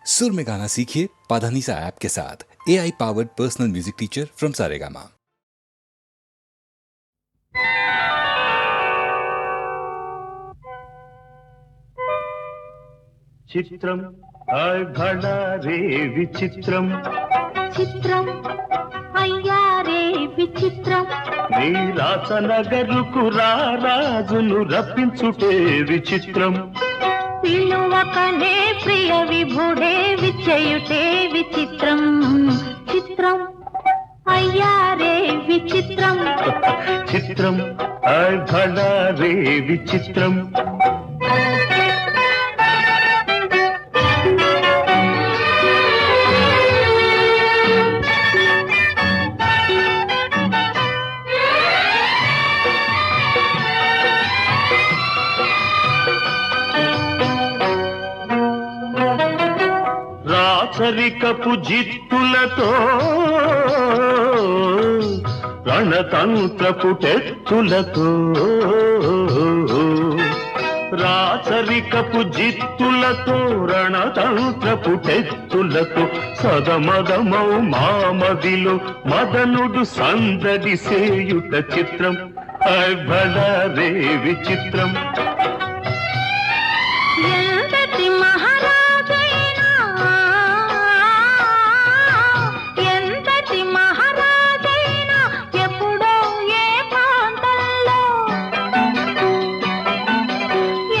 सुर में गाना सीखिए पाधानीसा ऐप के साथ। AI powered personal music teacher from Saregama. చిత్రం ఘడారే విచిత్రం చిత్రం అయ్యారే విచిత్రం నీ రాసనగరుకు రాజును రప్పించుటే విచిత్రం పిలువకనే ప్రియ విభుడే విచయుటే విచిత్రం చిత్రం అయ్యారే విచిత్రం చిత్రం ఘడారే విచిత్రం రాచరికపు జిత్తులతో రణతంత్రపు టెత్తులతో రాచరికపు జిత్తులతో రణతంత్రపు టెత్తులతో సదమదమౌ మామదిలో మదనుడు సందడి సేయుట చిత్రం భళరే విచిత్రం ఎంతటి మహారాజైనా ఎంతటి మహారాజైనా ఎప్పుడో ఏ ప్రాంతంలో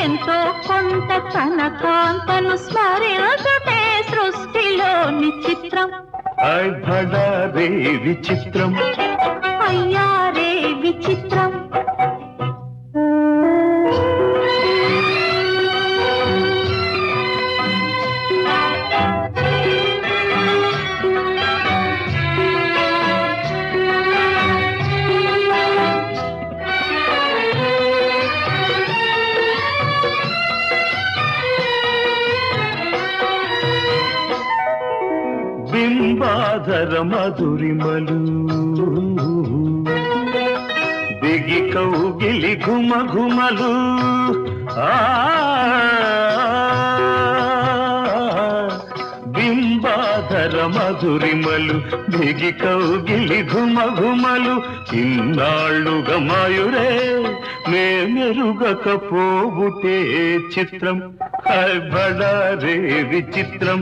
ఎంతో కొంత తన కాంతను స్మరించుటే సృష్టిలోని చిత్రం భళరే విచిత్రం అయ్యారే విచిత్రం బింబాధర మధురిమలు బిగి కౌగిలి ఘుమ ఘుమలు బింబాధర మధురిమలు బిగి కౌగిలి ఘుమ ఘుమలు ఇన్నాళ్ళుగా మాయురే మెరుగకపోబుటే చిత్రం భళరే విచిత్రం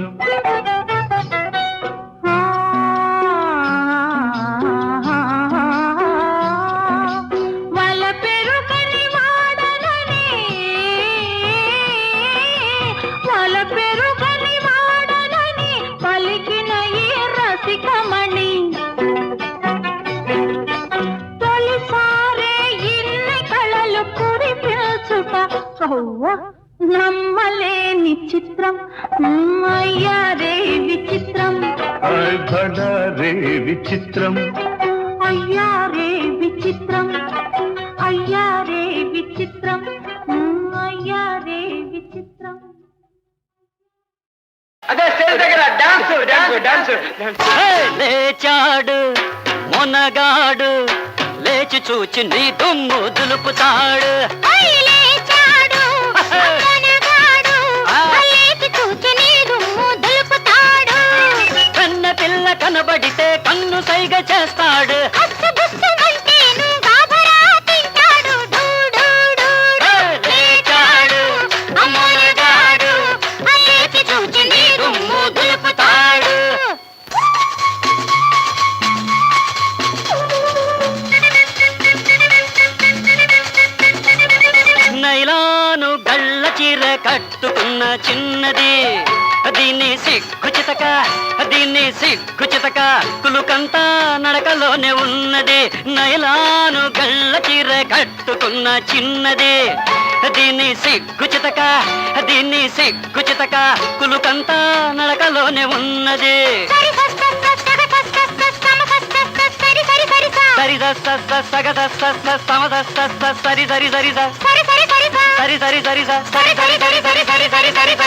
నమ్మలేని చిత్రం అయ్యారే విచిత్రం భళరే విచిత్రం అయ్యారే విచిత్రం అయ్యారే విచిత్రం అయ్యారే విచిత్రం. అదే స్టేజ్ దగ్గర డాన్స్ డాన్స్ డాన్స్ లేచాడు మొనగాడు లేచి చూచి నీ దుమ్ము దులుపుతాడు కన్న పిల్ల కనబడితే కన్ను సైగ చేస్తాడు నైలాను గళ్ళ చీర కట్టుకున్న చిన్నది దీన్ని సిగ్గు చితక కులుకంతా నడకలోనే ఉన్నది నైలాను గళ్ళ చీర కట్టుకున్న చిన్నది దీన్ని సిగ్గు చితక కులుకంతా నడకలోనే ఉన్నది సరి సగ సమద సరి సరి సరి సరి సరి సరి సరి సరి సరి సరి సరి సరి సరి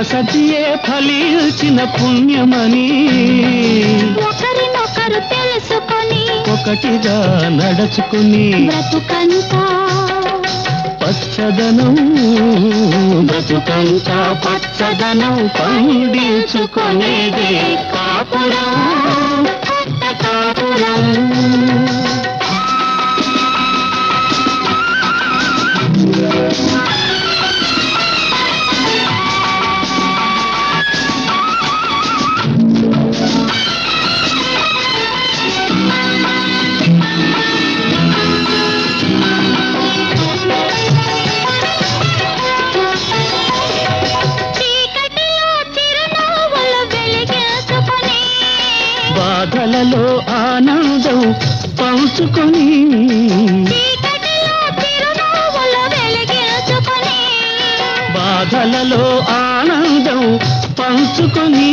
సతియే ఫలించిన పుణ్యమని ఒకరినొకరు తెలుసుకొని ఒకటిగా నడుచుకుని బ్రతుకంతా పచ్చదనం బ్రతుకంతా పచ్చదనం పండించుకునేదే కాపురం కాపురం. బాధలలో ఆనందం పంచుకొని బాధలలో ఆనందం పంచుకొని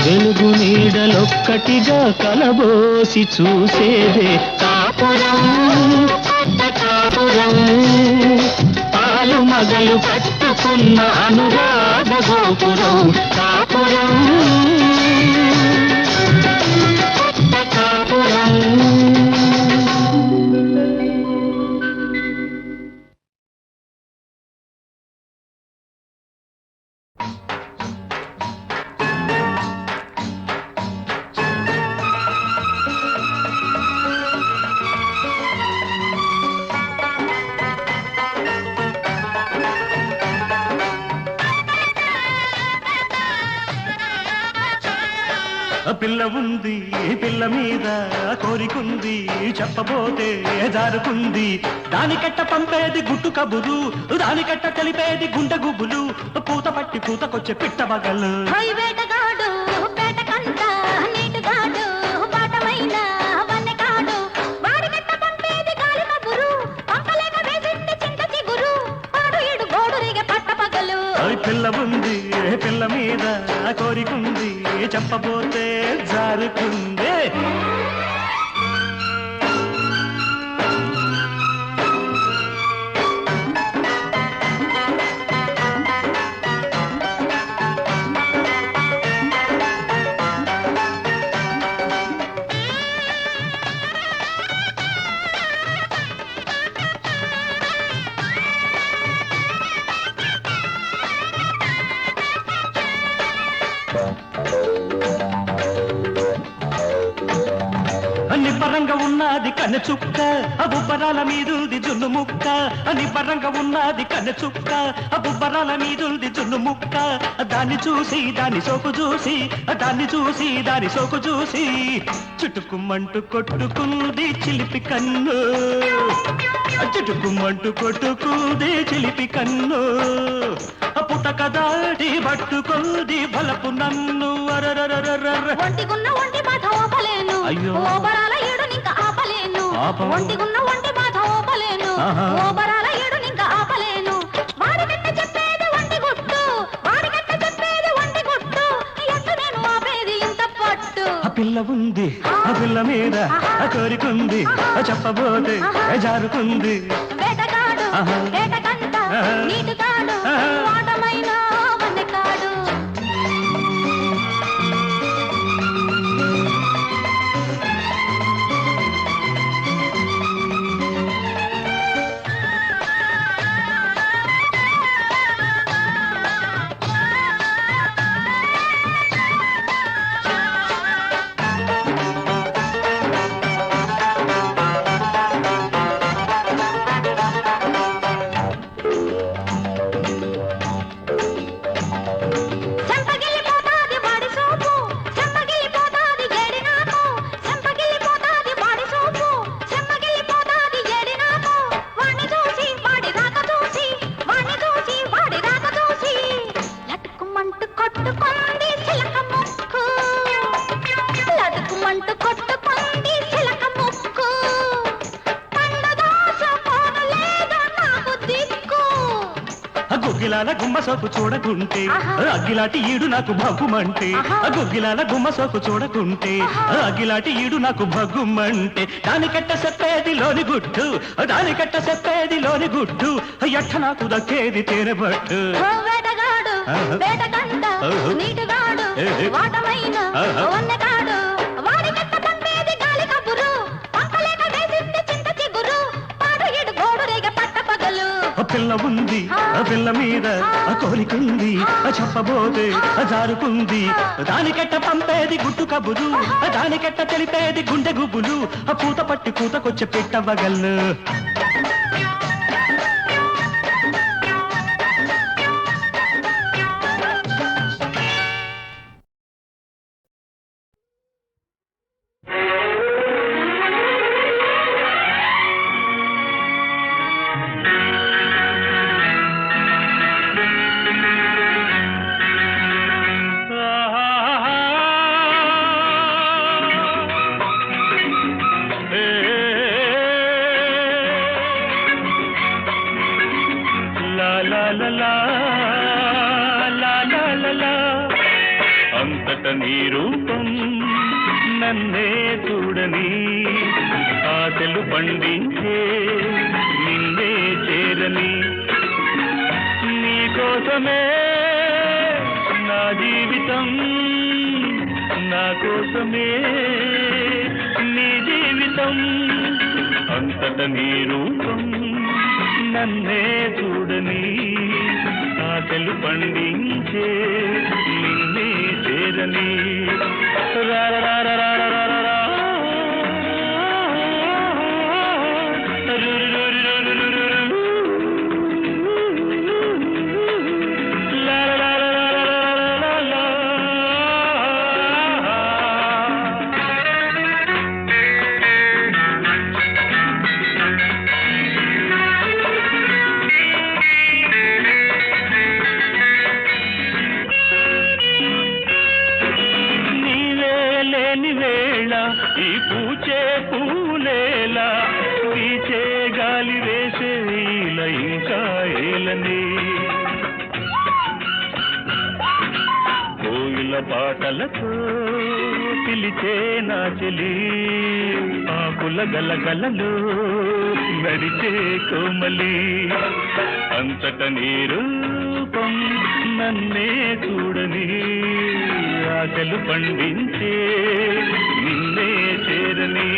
వెలుగు నీడలొక్కటిగా కలబోసి చూసేదే కాపురం కాపురం. పాలు మగలు పట్టుకున్న అనురాగ గోపురం కాపురం కాపురం. పిల్ల ఉంది పిల్ల మీద కోరికుంది చెప్పబోతే జారుకుంది దానికట్ట పంపేది గుట్టు కబురు దానికట్ట తెలిపేది గుండె గుబులు పూత పట్టి పూతకొచ్చే పిట్ట బగలు వేటగాడు పేటకంట నీటుగాడు పాటమైన వన్నెకాడు వాడికట్ట పంపేది గాలి కబురు పంపలేక వేసింది చింత చిగురు పాడు ఇడు గోడురిగే పట్ట పగలు పిల్ల ఉంది పిల్ల మీద కోరికుంది చెప్పబోతే జారుకుందే నిబ్బరంగా ఉన్నది కన్నె చుక్క బుబ్బరాల మీదుంది జున్ను ముక్క నిబ్బరంగా ఉన్నది కన్నె చుక్క బుబ్బరాల మీదుంది జున్ను ముక్క దాన్ని చూసి దాని సోకు చూసి దాన్ని చూసి దాని సోకు చూసి చుట్టుకుమ్మంటూ కొట్టుకుంది చిలిపి కన్ను చుట్టుకుమ్మంటూ కొట్టుకుంది చిలిపి కన్ను పుటక దాటి పట్టుకుంది బలపు నన్ను ఒంటిగున్న ఒంటి బాధ ఓపలేను అయ్యో. ఓబరాల ఏడు ఇంకా ఆపలేను ఆపవా? ఒంటిగున్న ఒంటి బాధ ఓపలేను ఆహా. ఓబరాల ఏడు ఇంకా ఆపలేను వాడికట్ట చెప్పేది ఒంటి గుట్టు వాడికట్ట చెప్పేది ఒంటి గుట్టు ఎట్టు నేను ఆపేది ఇంత పట్టు ఆ పిల్ల ఉంది ఆ పిల్ల మీద కోరికుంది చెప్పబోతే జారుకుంది వేటగాడు ఆహా. వేటకంట ఆహా. నీటుగాడు ఆహా. వాటమైన వన్నెకాడు గుగ్గిలాల గుమ్మ సోపు చూడకుంటే ఆహా. అగ్గిలాటి ఈడు నాకు భగ్గుమంటే ఆహా. గుగ్గిలాల గుమ్మ సోపు చూడకుంటే అగ్గిలాటి ఈడు నాకు భగ్గుమంటే దానికట్ట చెప్పేది లోని గుట్టు దానికట్ట చెప్పేది లోని గుట్టు ఎట్ట నాకు దక్కేది తేనెబట్టు ఓ వేటగాడు ఆహా. వేటగండ ఆహా. నీటిగాడు ఏహే. వాటమైన ఆహా. వన్నెగాడు వాడికెట్ట పంపేది గాలి కబురు పంపలేక వేసింది చింత చిగురు పాడు ఇడు గోడు రేగ పట్ట పగలు ఆ పిల్ల ఉంది ఆ పిల్ల మీద ఆ కోరికుంది ఆ చెప్పబోతే ఆ జారుకుంది దానికెట్ట పంపేది గుట్టు కబురు దానికెట్ట తెలిపేది గుండె గుబులు ఆ పూత పట్టి కూతకొచ్చే పెట్టవగల్లు అంతట నీ రూపం నన్నే చూడని ఆశలు పండించే నిన్నే చేరని నీ కోసమే నా జీవితం నా కోసమే నీ జీవితం అంతట నీ రూపం నన్నే చూడని ఆశలు పండించే నిన్నే చేరని ఈ పూచే పూలేలా వీచే గాలి వేసేల ఇంకా ఏలని కోయిల పాటలతో పిలిచే నా చెలి ఆకుల గలగలలో నడిచే కోమలి అంతట నీ రూపం నన్నే చూడని ఆశలు పండించే నిన్నే చేరని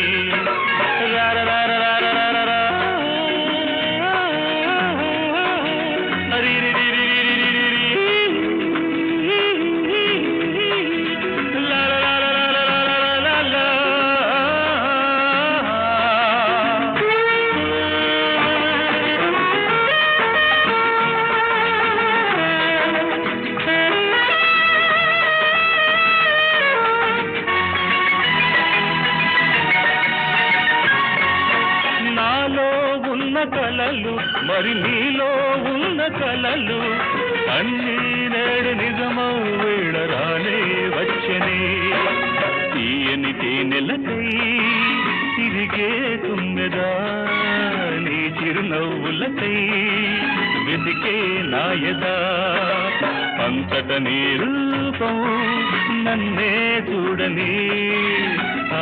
కలలు మరి నీలో ఉన్న కలలు అన్నీ నేడు నిజమౌ వీడరానే వచ్చనే తీయని తేనెలకై తిరిగే తుమ్మెదా నీ చిరునవ్వులకై వెతికే నాయదా అంతట నీ రూపం నన్నే చూడని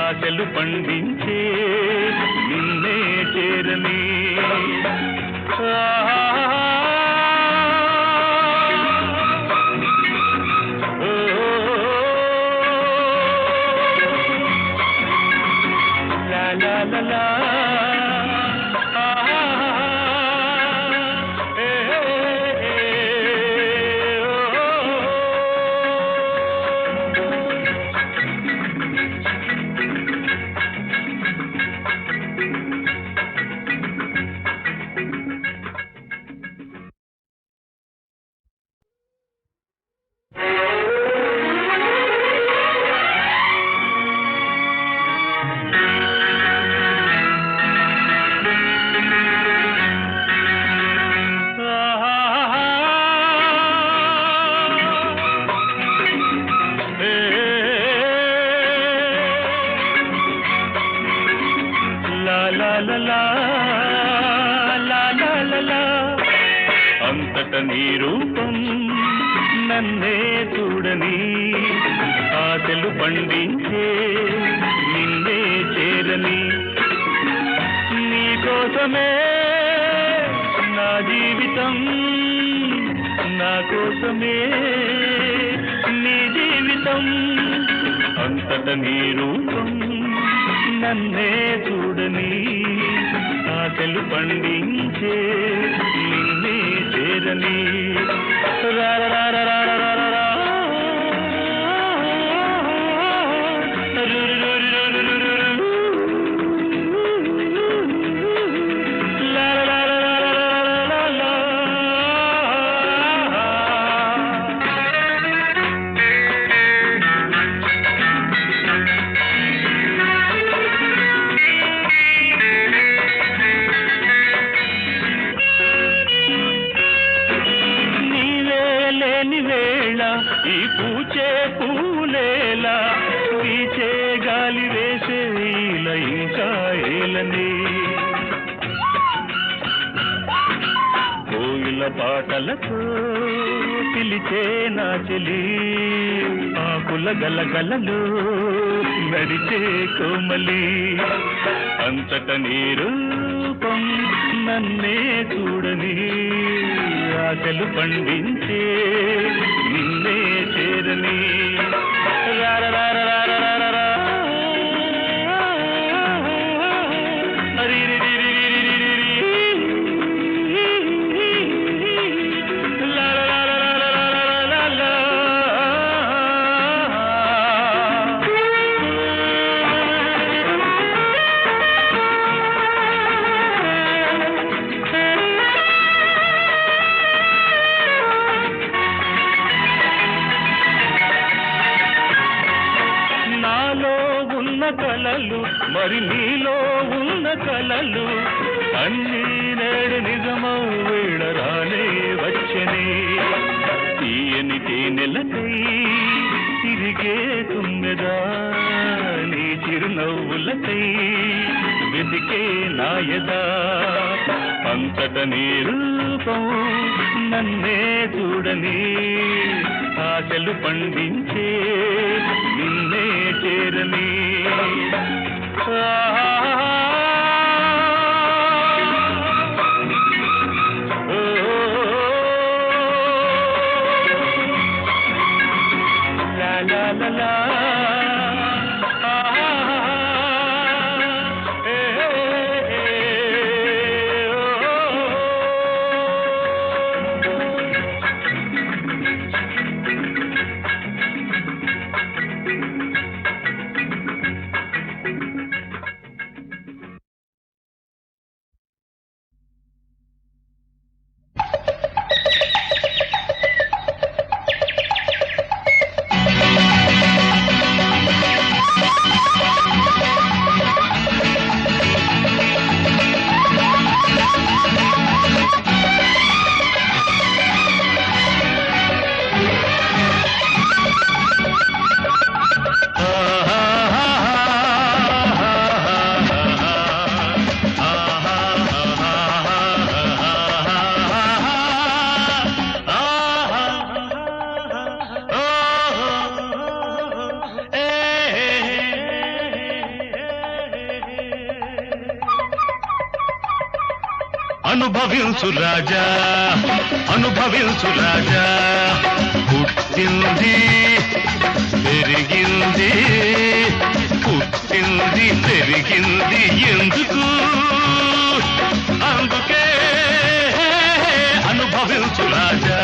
ఆశలు పండించే నిన్నే చేరని la la la రూపం నన్నే చూడని ఆశలు పండించే నిన్నే చేరని నీకోసమే నా జీవితం నా కోసమే నీ జీవితం అంతట నీ రూపం నన్నే చూడని ఆశలు పండించే నిన్నే చేరని ఈ పూచే పూలేలా వీచే గాలి వేసే ఇంకా ఏలని కోయిల పాటలతో పిలిచే నా చెలి ఆకుల గలగలలో నడిచే కోమలి అంతట నీ రూపం నన్నే చూడని ఆశలు పండించే నిన్నే చేరని కలలు మరి నీలో ఉన్న కలలు అన్నీ నేడు నిజమౌ వీడరానే వచ్చనే తీయని తేనెలకై తిరిగే తుమ్మెదా నీ చిరునవ్వులకై వెతికే నాయదా అంతట నీ రూపం నన్నే చూడని ఆశలు పండించే నిన్నే చేరని లా లా లా లా అనుభవించు రాజా అనుభవించు రాజా పుట్టింది పెరిగింది పుట్టింది పెరిగింది ఎందుకు అందుకే అనుభవించు రాజా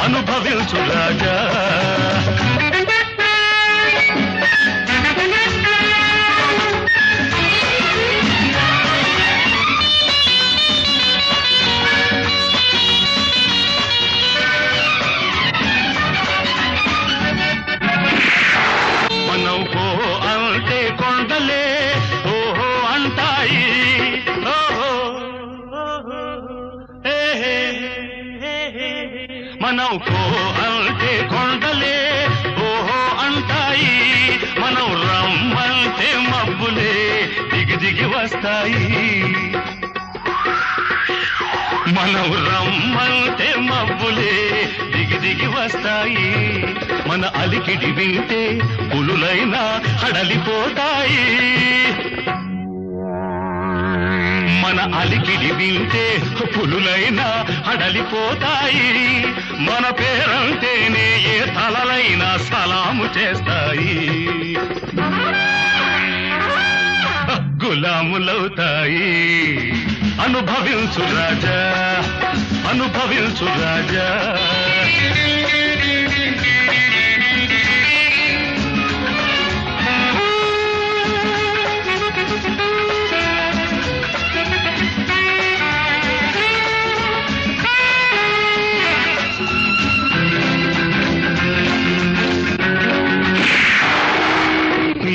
అనుభవించు రాజా మనం కో అంటే కొండలే ఓహో అంటాయి మనం రమ్మంటే మబ్బులే దిగి దిగి వస్తాయి మనం రమ్మంటే మబ్బులే దిగి దిగి వస్తాయి, మన అలికిడి వింటే పులులైనా హడలిపోతాయి. మన అలికిడి వింటే పులులైనా హడలిపోతాయి, మన పేరంటేనే ఏ తలలైనా సలాము చేస్తాయి, గులాములవుతాయి. అనుభవించు రాజా, అనుభవించు రాజా.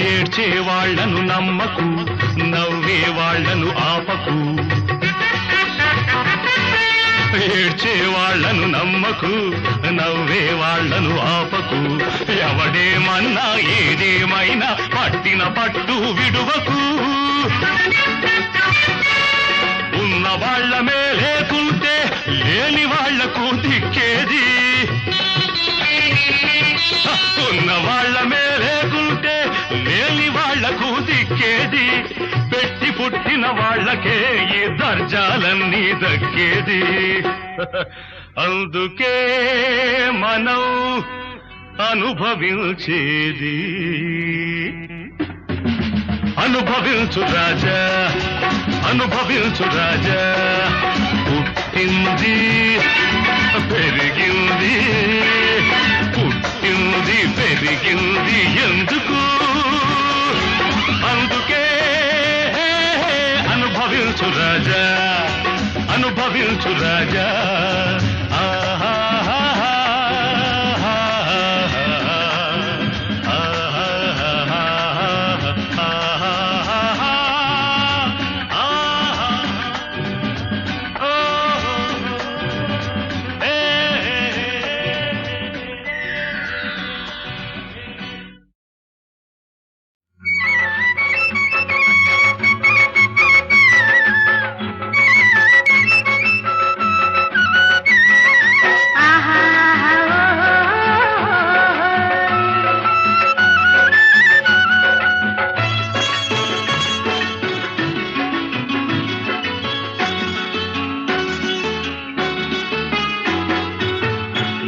ఏడ్చే వాళ్లను నమ్మకు, నవ్వే వాళ్లను ఆపకు. ఏడ్చే వాళ్లను నమ్మకు, నవ్వే వాళ్లను ఆపకు. ఎవడేమన్నా ఏదేమైనా పట్టిన పట్టు విడువకు. ఉన్న వాళ్లమే లేకుంటే లేని వాళ్లకు దిక్కేది, ఉన్న వాళ్లమే లేకుంటే లేని వాళ్లకు దిక్కేది. పెట్టి పుట్టిన వాళ్లకే ఈ దర్జాలన్నీ దక్కేది. అందుకే మనం అనుభవించేది. అనుభవించు రాజా, అనుభవించు రాజా. పుట్టింది పెరిగింది, పుట్టింది పెరిగింది ఎందుకు? అందుకే అనుభవించు రాజా, అనుభవించు రాజా.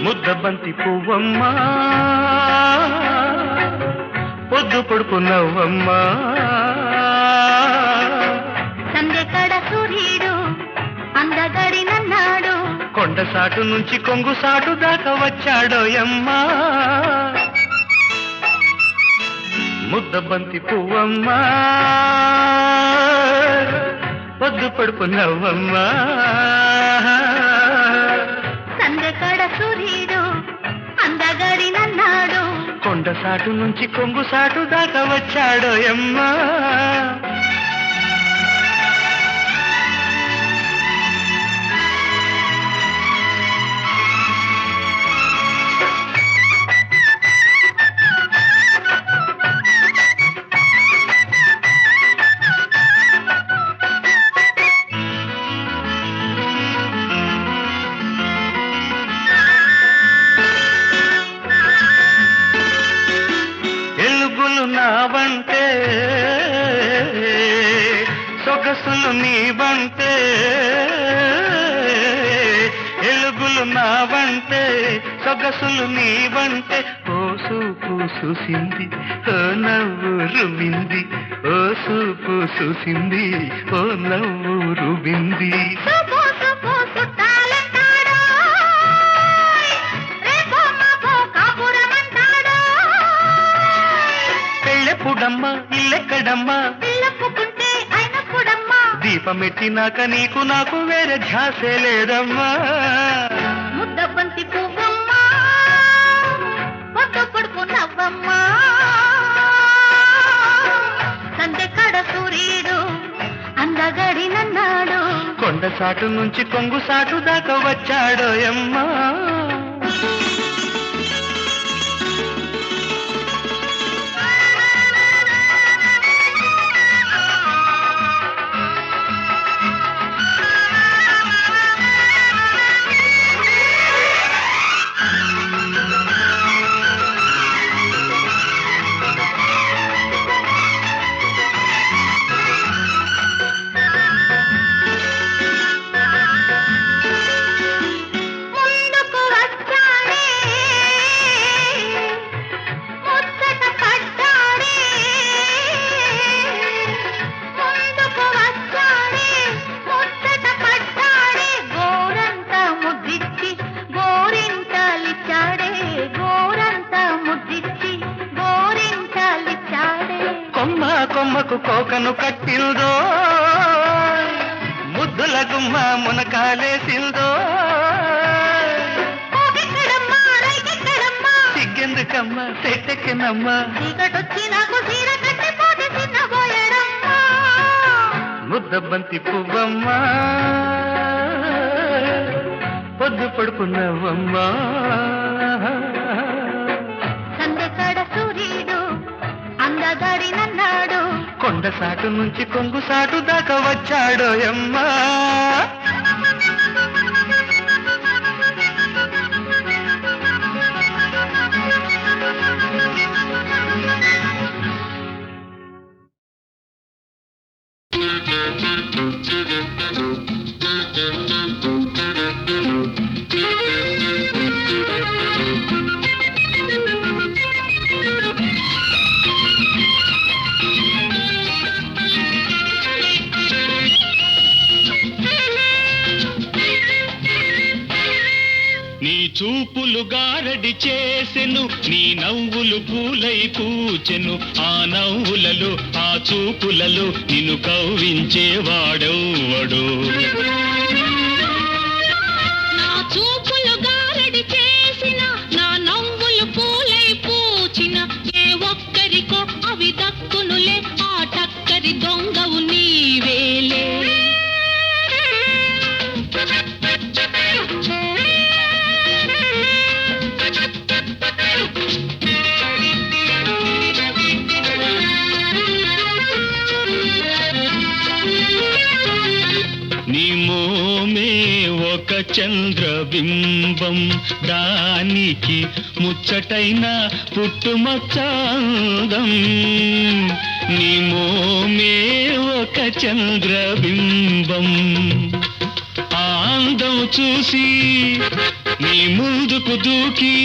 ముద్దబంతి పువ్వమ్మా, పొద్దు పొడుపు నవ్వమ్మా. సందెకడ సూర్యుడు అందగడి నన్నాడు, కొండ సాటు నుంచి కొంగు సాటు దాకా వచ్చాడోయమ్మా. ముద్దబంతి పువ్వమ్మా, పొద్దు పొడుపు నవ్వమ్మా. సందెకడ సూర్యుడు అందగడి నన్నాడు, కొండ సాటు నుంచి కొంగు సాటు దాకా వచ్చాడోయమ్మా. నావంటే సొగసులు నీవంటే, ఎలుగులు నావంటే సొగసులు నీవంటే. ఓ సూపు చూసింది, ఓ నవ్వు రువింది, ఓ సూపు చూసింది, ఓ నవ్వు రువింది. పెళ్ళెప్పుడమ్మా ఇల్లెక్కడమ్మా, పిల్లప్పుకుంటే అయినప్పుడమ్మా. దీపమెట్టినాక నీకు నాకు వేరే ధ్యాసే లేదమ్మా. ముద్దబంతి పువ్వమ్మా, పొద్దు పొడుపు నవ్వమ్మా. సందెకడ సూర్యుడు అందగడి నన్నాడు, కొండ సాటు నుంచి కొంగు సాటు దాకా వచ్చాడోయమ్మా. ముక్కుకు కోకను కట్టిందో ముద్దుల గుమ్మ మునకాలేసిందో సిగ్గెందుకమ్మ సెట్టెక్కినమ్మ ముద్దబంతి పువ్వమ్మ పొద్దు పడుకున్నావమ్మా సందెకాడ సూర్యుడు అందగాడినన్నాడు కొండ సాటు నుంచి కొంగు సాటు దాకా వచ్చాడో అమ్మా నీ చూపులు గారడి చేసెను నీ నవ్వులు పూలై పూచెను ఆ నవ్వులలో ఆ చూపులలో నిన్ను కవ్వించేవాడెవ్వడు నా చూపులు గారడి చేసిన నా నవ్వులు పూలై పూచిన ఏ ఒక్కరికో అవి దక్కునులే ఆ టక్కరి దొంగవు నీవేలే నీ మోమే ఒక చంద్రబింబం దానికి ముచ్చటైన పుట్టుమచ్చందం నీ మోమే ఒక చంద్రబింబం ఆ అందం చూసి నీ ముందుకు దూకి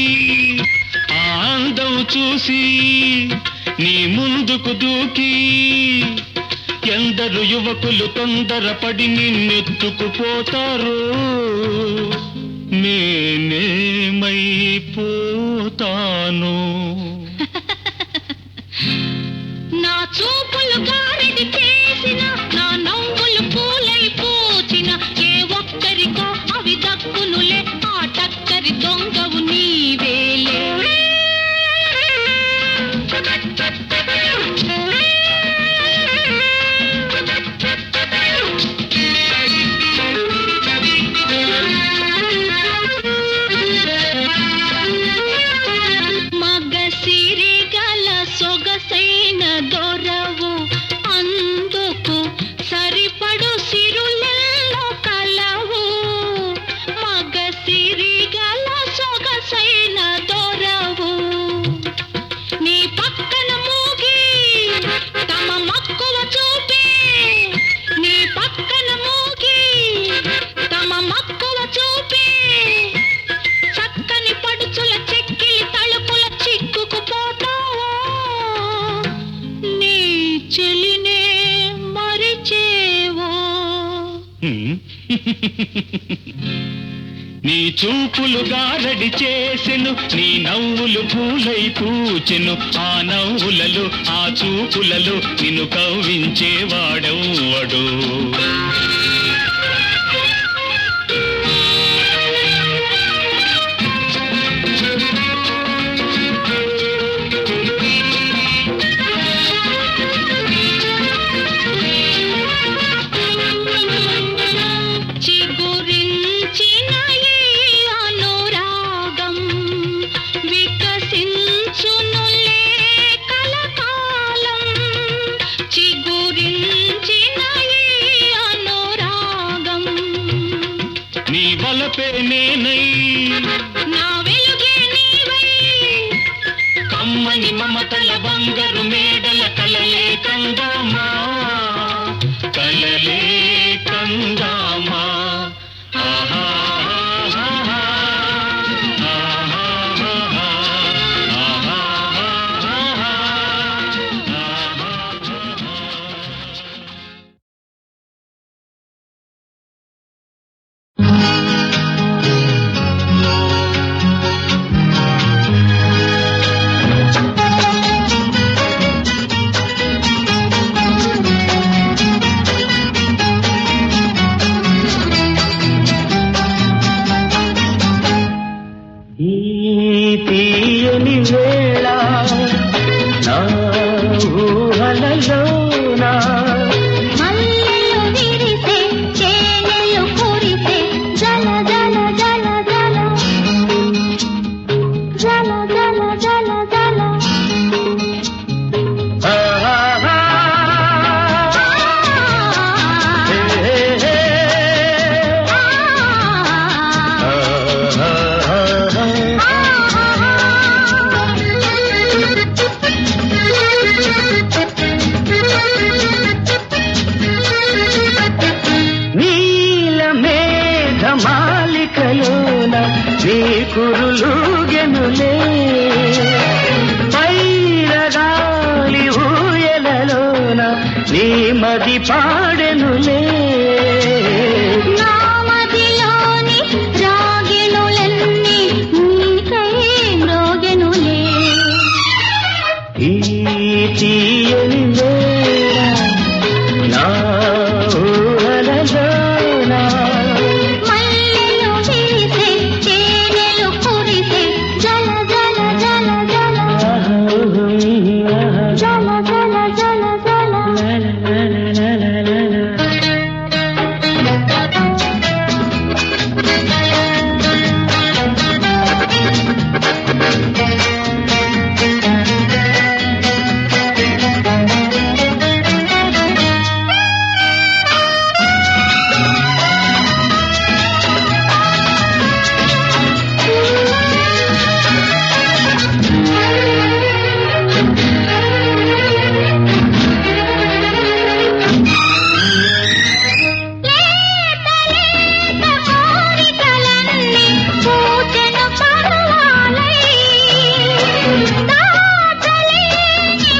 ఆ అందం చూసి నీ ముందుకు దూకి ఎందరు యువకులు తొందరపడి నిన్నెత్తుకుపోతారు నేనేమైపోతాను నా చూపులు గారడి చేసిన నా నవ్వులు పూలై పూచిన ఏ ఒక్కరికో అవి దక్కునులే ఆ టక్కరి దొంగవు నీవేలే మగ సిరిగల సొగసైన దొరవు అందుకు సరిపడు సిరులెల్లో కలవు మగ సిరిగల సొగసైన దొరవు నీ పక్కన మూగి తమ మక్కువ చూపి నీ పక్కన మూగి తమ మక్కువ చూపి చక్కని పడుచుల చెక్కిలి తలుపుల చిక్కుకుపోతావో నీ చెలినే మరిచేవో నీ చూపులు గారడి చేసెను నీ నవ్వులు పూలై పూచెను ఆ నవ్వులలో ఆ చూపులలో నిన్ను కవ్వించేవాడెవ్వడు చిగురించిన ఈ అనురాగం వికసించునులే కలకాలం చిగురించిన ఈ అనురాగం నీ వలపే నేనై నా వెలుగే నీవై కమ్మని మమతల బంగారు మేడల కలలే కందామా కలలే కందామా ఆహా ఆహా ఆహా ఆహా నీ కురులుగెనులే పైరగాలి ఊయలలోన నీ మది పాడెనులే నామదిలోని రాగిణులన్నీ నీకై మ్రోగెనులే ఈ తీయని వేళ నా ఊహలలోన మల్లెలు వీసే తేనెలు కురిసే జల జల జల జల జల జల జల జల కోరికలన్నీ పూచెను పరువాలై దాచలేని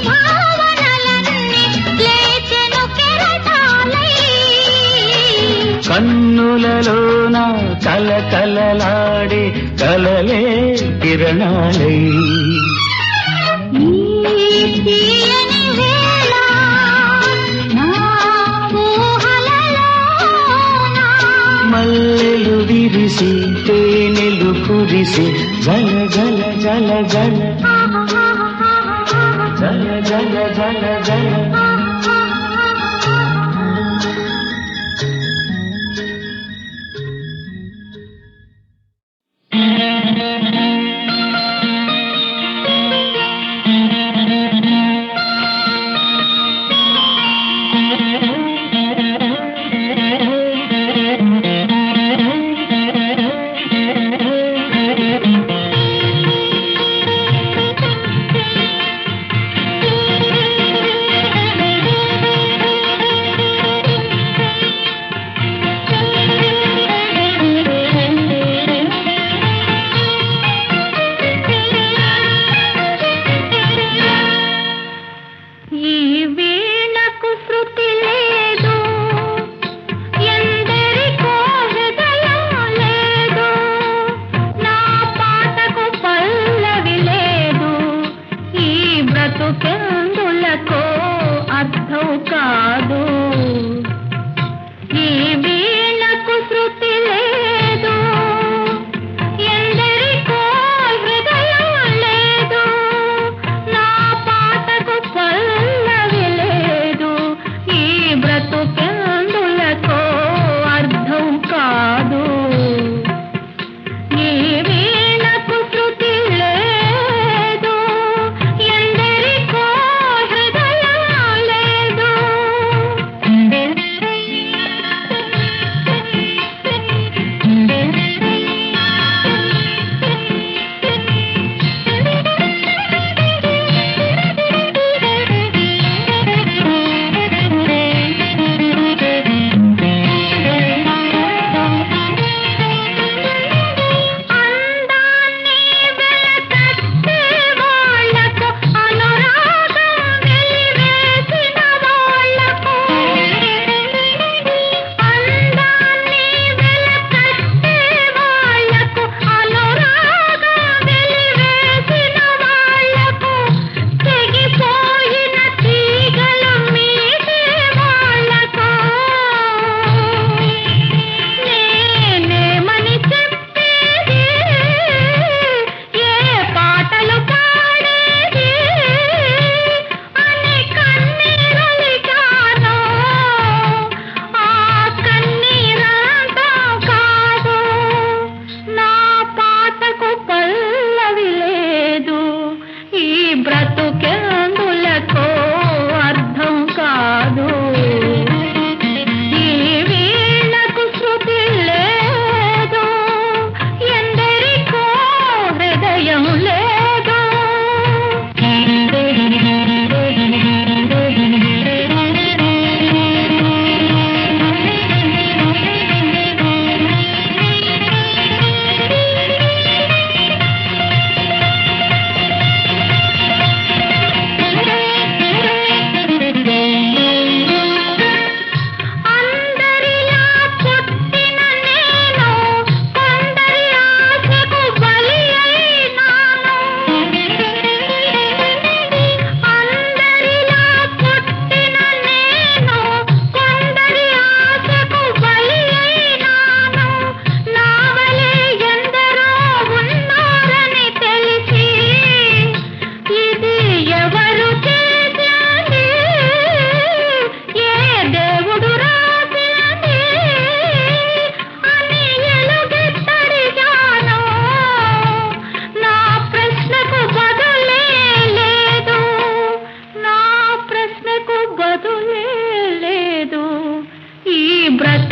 భావనలన్నీ లేచెను కెరటాలై కన్నులలోన కలకలలాడే కలలే కిరణాలై ఈ తీయని వేళ నా ఊహలలోన మల్లెలు విరిసి తేనెలు కురిసి జల జల జల జల జల జల జల జల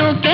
ఓకే